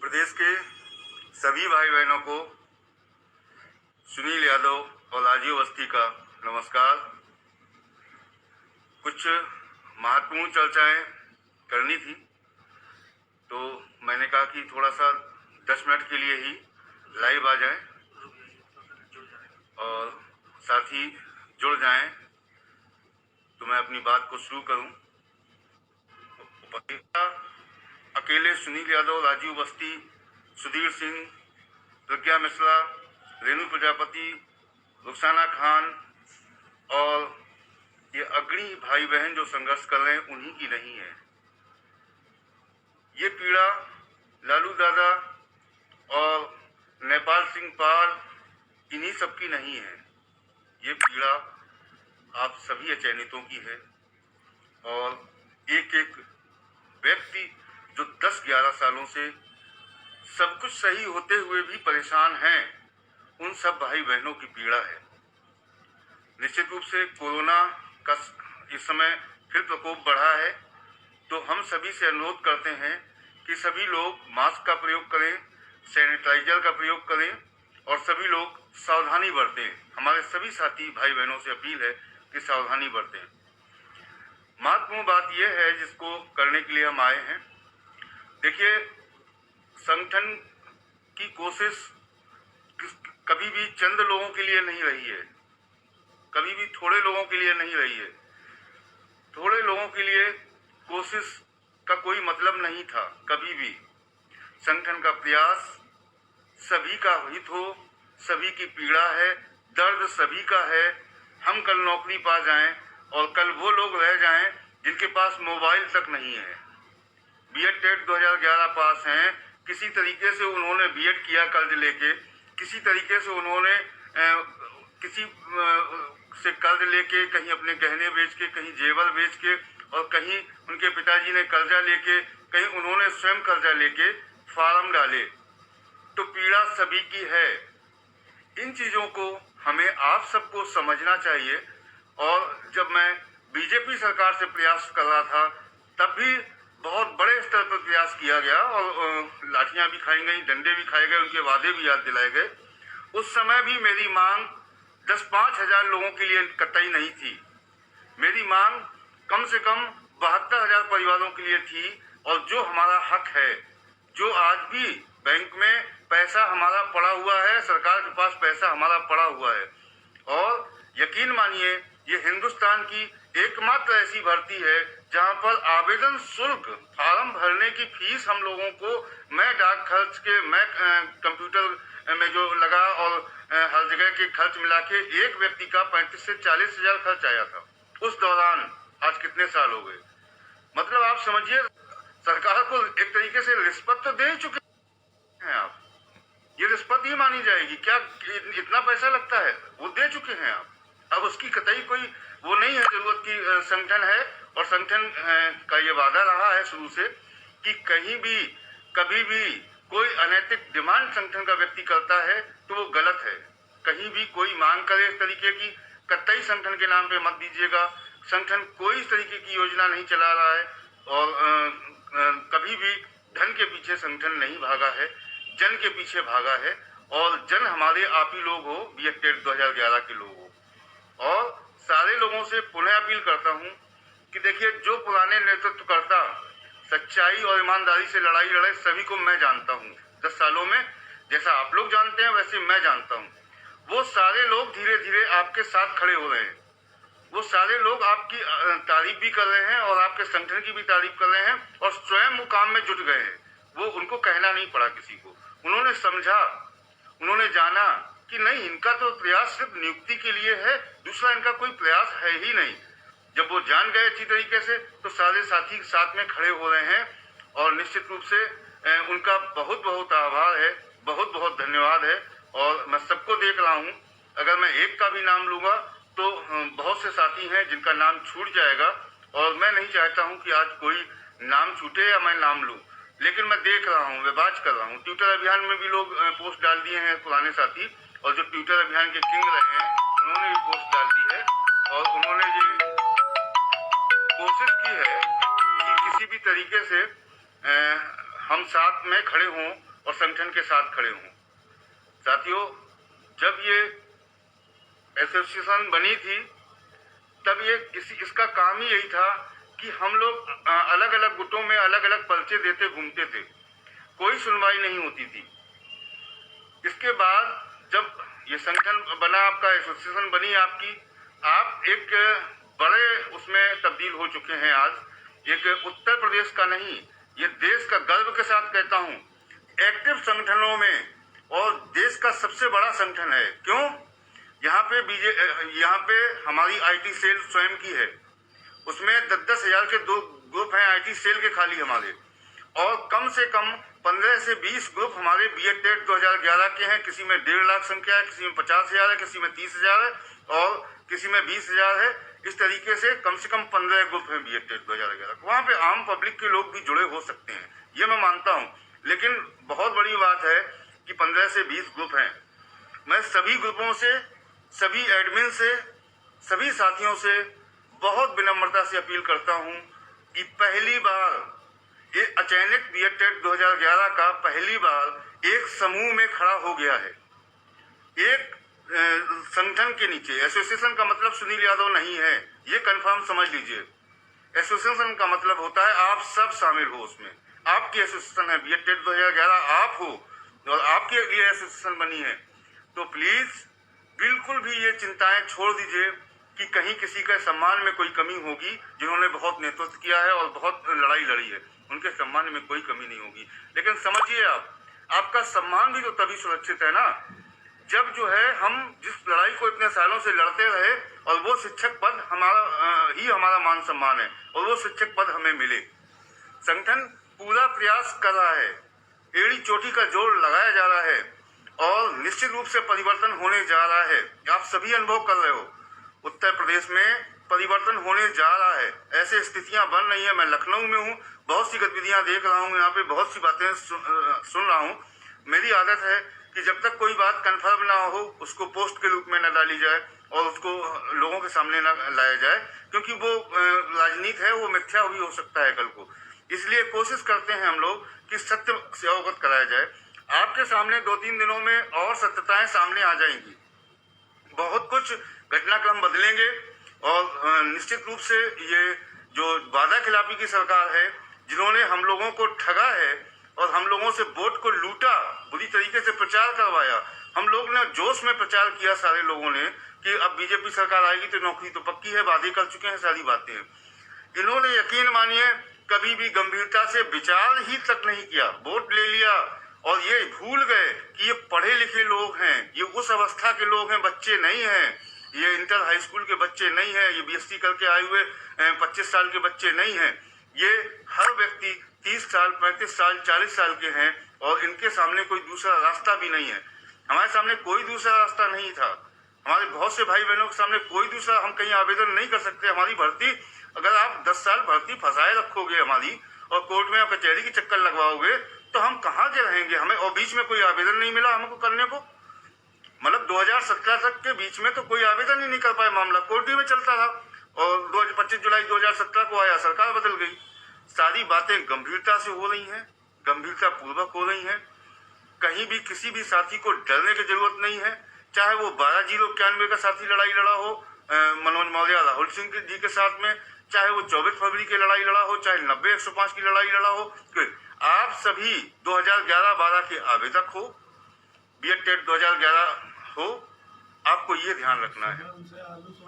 प्रदेश के सभी भाई बहनों को सुनील यादव और राजीव अवस्थी का नमस्कार। कुछ महत्वपूर्ण चर्चाएं करनी थी तो मैंने कहा कि थोड़ा सा 10 मिनट के लिए ही लाइव आ जाएं और साथी जुड़ जाएं तो मैं अपनी बात को शुरू करूं। अकेले सुनील यादव, राजीव अवस्थी, सुधीर सिंह, प्रज्ञा मिश्रा, रेणु प्रजापति, रुखसाना खान और ये अग्रणी भाई बहन जो संघर्ष कर रहे हैं उन्हीं की नहीं है। ये पीड़ा लालू दादा और नेपाल सिंह पाल इन्हीं सबकी नहीं है। ये पीड़ा आप सभी अचयनितों की है और एक एक व्यक्ति जो 10-11 सालों से सब कुछ सही होते हुए भी परेशान हैं, उन सब भाई बहनों की पीड़ा है। निश्चित रूप से कोरोना का इस समय फिर प्रकोप बढ़ा है तो हम सभी से अनुरोध करते हैं कि सभी लोग मास्क का प्रयोग करें, सैनिटाइजर का प्रयोग करें और सभी लोग सावधानी बरतें। हमारे सभी साथी भाई बहनों से अपील है कि सावधानी बरतें। महत्वपूर्ण बात यह है जिसको करने के लिए हम आए हैं। देखिए, संगठन की कोशिश कभी भी चंद लोगों के लिए नहीं रही है, कभी भी थोड़े लोगों के लिए नहीं रही है। थोड़े लोगों के लिए कोशिश का कोई मतलब नहीं था कभी भी। संगठन का प्रयास सभी का हित हो, सभी की पीड़ा है, दर्द सभी का है। हम कल नौकरी पा जाएं और कल वो लोग रह जाएं जिनके पास मोबाइल तक नहीं है। बीएड टेट 2011 पास हैं, किसी तरीके से उन्होंने बीएड किया कर्ज लेके, किसी तरीके से उन्होंने किसी से कर्ज लेके, कहीं अपने गहने बेच के, कहीं जेवर बेच के और कहीं उनके पिताजी ने कर्जा लेके, कहीं उन्होंने स्वयं कर्जा लेके फार्म डाले। तो पीड़ा सभी की है। इन चीजों को हमें आप सबको समझना चाहिए। और जब मैं बीजेपी सरकार से प्रयास कर रहा था तब भी बहुत बड़े स्तर पर प्रयास किया गया और लाठियां भी खाई गई, डंडे भी खाए गए, उनके वादे भी याद दिलाए गए। उस समय भी मेरी मांग 10-5 हजार लोगों के लिए कतई नहीं थी। मेरी मांग कम से कम 72,000 परिवारों के लिए थी। और जो हमारा हक है, जो आज भी बैंक में पैसा हमारा पड़ा हुआ है, सरकार के पास पैसा हमारा पड़ा हुआ है, और यकीन मानिए ये हिंदुस्तान की एकमात्र ऐसी भर्ती है जहां पर आवेदन शुल्क, फार्म भरने की फीस हम लोगों को, मैं डाक खर्च के, मैं कंप्यूटर में जो लगा और हर जगह के खर्च मिला के एक व्यक्ति का 35 से 40 हजार खर्च आया था उस दौरान। आज कितने साल हो गए? मतलब आप समझिए, सरकार को एक तरीके से रिश्वत तो दे चुके हैं आप। ये रिश्वत ही मानी जाएगी क्या? इतना पैसा लगता है, वो दे चुके हैं आप। अब उसकी कतई कोई वो नहीं है जरूरत की। संगठन है और संगठन का ये वादा रहा है शुरू से कि कहीं भी कभी भी कोई अनैतिक डिमांड संगठन का व्यक्ति करता है तो वो गलत है। कहीं भी कोई मांग करे इस तरीके की, कतई संगठन के नाम पे मत दीजिएगा। संगठन कोई इस तरीके की योजना नहीं चला रहा है और कभी भी धन के पीछे संगठन नहीं भागा है, जन के पीछे भागा है। और जन हमारे आप ही लोग हो, बीएड टेट 2011 के लोग हो। और सारे लोगों से पुनः अपील करता हूं कि देखिए, जो पुराने नेतृत्वकर्ता सच्चाई और ईमानदारी से लड़ाई लड़े, सभी को मैं जानता हूं 10 सालों में। जैसा आप लोग जानते हैं वैसे मैं जानता हूं। वो सारे लोग धीरे धीरे आपके साथ खड़े हो रहे हैं। वो सारे लोग आपकी तारीफ भी कर रहे हैं और आपके संगठन की भी तारीफ कर रहे हैं और स्वयं वो काम में जुट गए हैं। वो उनको कहना नहीं पड़ा किसी को। उन्होंने समझा, उन्होंने जाना कि नहीं, इनका तो प्रयास सिर्फ नियुक्ति के लिए है, दूसरा इनका कोई प्रयास है ही नहीं। जब वो जान गए अच्छी तरीके से तो सारे साथी साथ में खड़े हो रहे हैं और निश्चित रूप से उनका बहुत बहुत आभार है, बहुत बहुत धन्यवाद है। और मैं सबको देख रहा हूँ, अगर मैं एक का भी नाम लूंगा तो बहुत से साथी हैं जिनका नाम छूट जाएगा और मैं नहीं चाहता हूँ कि आज कोई नाम छूटे या मैं नाम लूँ। लेकिन मैं देख रहा हूँ, विवाद कर रहा हूँ। ट्विटर अभियान में भी लोग पोस्ट डाल दिए हैं पुराने साथी, और जो ट्विटर अभियान के किंग रहे हैं उन्होंने भी पोस्ट डाल दी है और उन्होंने ये कोशिश की है कि किसी भी तरीके से हम साथ में खड़े हों और संगठन के साथ खड़े हों। साथियों, जब ये एसोसिएशन बनी थी तब इसका काम ही यही था कि हम लोग अलग अलग गुटों में अलग अलग पर्चे देते घूमते थे, कोई सुनवाई नहीं होती थी। इसके बाद जब ये संगठन बना, आपका एसोसिएशन बनी आपकी, आप एक बड़े उसमें तब्दील हो चुके हैं। आज एक उत्तर प्रदेश का नहीं, ये देश का गर्व के साथ कहता हूँ, एक्टिव संगठनों में और देश का सबसे बड़ा संगठन है। क्यों? यहाँ पे हमारी आईटी सेल स्वयं की है, उसमें 10-10 हजार के 2 ग्रुप हैं आईटी सेल के खाली हमारे, और कम से कम 15 से 20 ग्रुप हमारे बीएड टेट 2011 के हैं। किसी में 1.5 लाख संख्या है, किसी में 50,000 है, किसी में 30,000 है और किसी में 20,000 है। इस तरीके से कम 15 ग्रुप हैं बीएड टेट 2011। वहाँ पे आम पब्लिक के लोग भी जुड़े हो सकते हैं, ये मैं मानता हूँ, लेकिन बहुत बड़ी बात है कि 15 से 20 ग्रुप हैं। मैं सभी ग्रुपों से, सभी एडमिन से, सभी साथियों से बहुत विनम्रता से अपील करता हूं कि पहली बार ये अचानक बीएड टेट 2011 का पहली बार एक समूह में खड़ा हो गया है, एक संगठन के नीचे। एसोसिएशन का मतलब सुनील यादव नहीं है, ये कंफर्म समझ लीजिए। एसोसिएशन का मतलब होता है आप सब शामिल हो उसमें। आपकी एसोसिएशन है, बीएड टेट 2011 आप हो और आपके लिए एसोसिएशन बनी है। तो प्लीज बिल्कुल भी ये चिंताएं छोड़ दीजिए कि कहीं किसी के सम्मान में कोई कमी होगी। जिन्होंने बहुत नेतृत्व किया है और बहुत लड़ाई लड़ी है, उनके सम्मान में कोई कमी नहीं होगी। लेकिन समझिए, आपका सम्मान भी तो तभी सुरक्षित है ना, जब जो है हम जिस लड़ाई को इतने सालों से लड़ते रहे और वो शिक्षक पद हमारा मान सम्मान है और वो शिक्षक पद हमें मिले। संगठन पूरा प्रयास कर रहा है, एड़ी चोटी का जोर लगाया जा रहा है और निश्चित रूप से परिवर्तन होने जा रहा है। आप सभी अनुभव कर रहे हो, उत्तर प्रदेश में परिवर्तन होने जा रहा है, ऐसे स्थितियां बन रही है। मैं लखनऊ में हूँ, बहुत सी गतिविधियां देख रहा हूँ, यहाँ पे बहुत सी बातें सुन रहा हूँ। मेरी आदत है कि जब तक कोई बात कंफर्म ना हो उसको पोस्ट के रूप में न डाली जाए और उसको लोगों के सामने न लाया जाए, क्योंकि वो राजनीति है, वो मिथ्या भी हो सकता है कल को। इसलिए कोशिश करते हैं हम लोग कि सत्य से अवगत कराया जाए। आपके सामने 2-3 दिनों में और सत्यताएं सामने आ जाएंगी, बहुत कुछ घटनाक्रम बदलेंगे और निश्चित रूप से ये जो वादा खिलाफी की सरकार है, जिन्होंने हम लोगों को ठगा है और हम लोगों से वोट को लूटा, बुरी तरीके से प्रचार करवाया, हम लोग ने जोश में प्रचार किया सारे लोगों ने कि अब बीजेपी सरकार आएगी तो नौकरी तो पक्की है, वादे कर चुके हैं, सारी बातें। इन्होंने यकीन मानिए कभी भी गंभीरता से विचार ही तक नहीं किया, वोट ले लिया और ये भूल गए कि ये पढ़े लिखे लोग हैं, ये उस अवस्था के लोग हैं, बच्चे नहीं हैं, ये इंटर हाई स्कूल के बच्चे नहीं हैं, ये बीएससी करके आए हुए 25 साल के बच्चे नहीं हैं। ये हर व्यक्ति 30 साल, 35 साल, 40 साल के हैं और इनके सामने कोई दूसरा रास्ता भी नहीं है। हमारे सामने कोई दूसरा रास्ता नहीं था। हमारे बहुत से भाई बहनों के सामने कोई दूसरा, हम कहीं आवेदन नहीं कर सकते। हमारी भर्ती, अगर आप 10 साल भर्ती फंसाए रखोगे हमारी और कोर्ट में आप कचहरी की चक्कर लगवाओगे तो हम कहाँ के रहेंगे। हमें और बीच में कोई आवेदन नहीं मिला हमको करने को, मतलब 2017 तक के बीच में तो कोई आवेदन ही नहीं कर पाए, मामला कोर्ट में चलता था और 25 जुलाई 2017 को आया, सरकार बदल गई। सारी बातें गंभीरता से हो रही हैं, गंभीरता पूर्वक हो रही हैं। कहीं भी किसी भी साथी को डरने की जरूरत नहीं है, चाहे वो 12/091 का साथी लड़ाई लड़ा हो मनोज मौर्य राहुल सिंह जी के साथ में, चाहे वो 24 फरवरी की लड़ाई लड़ा हो, चाहे 90-105 की लड़ाई लड़ा हो। आप सभी 2011-12 के आवेदक हो, बीएड टेट 2011 हो, आपको ये ध्यान रखना है।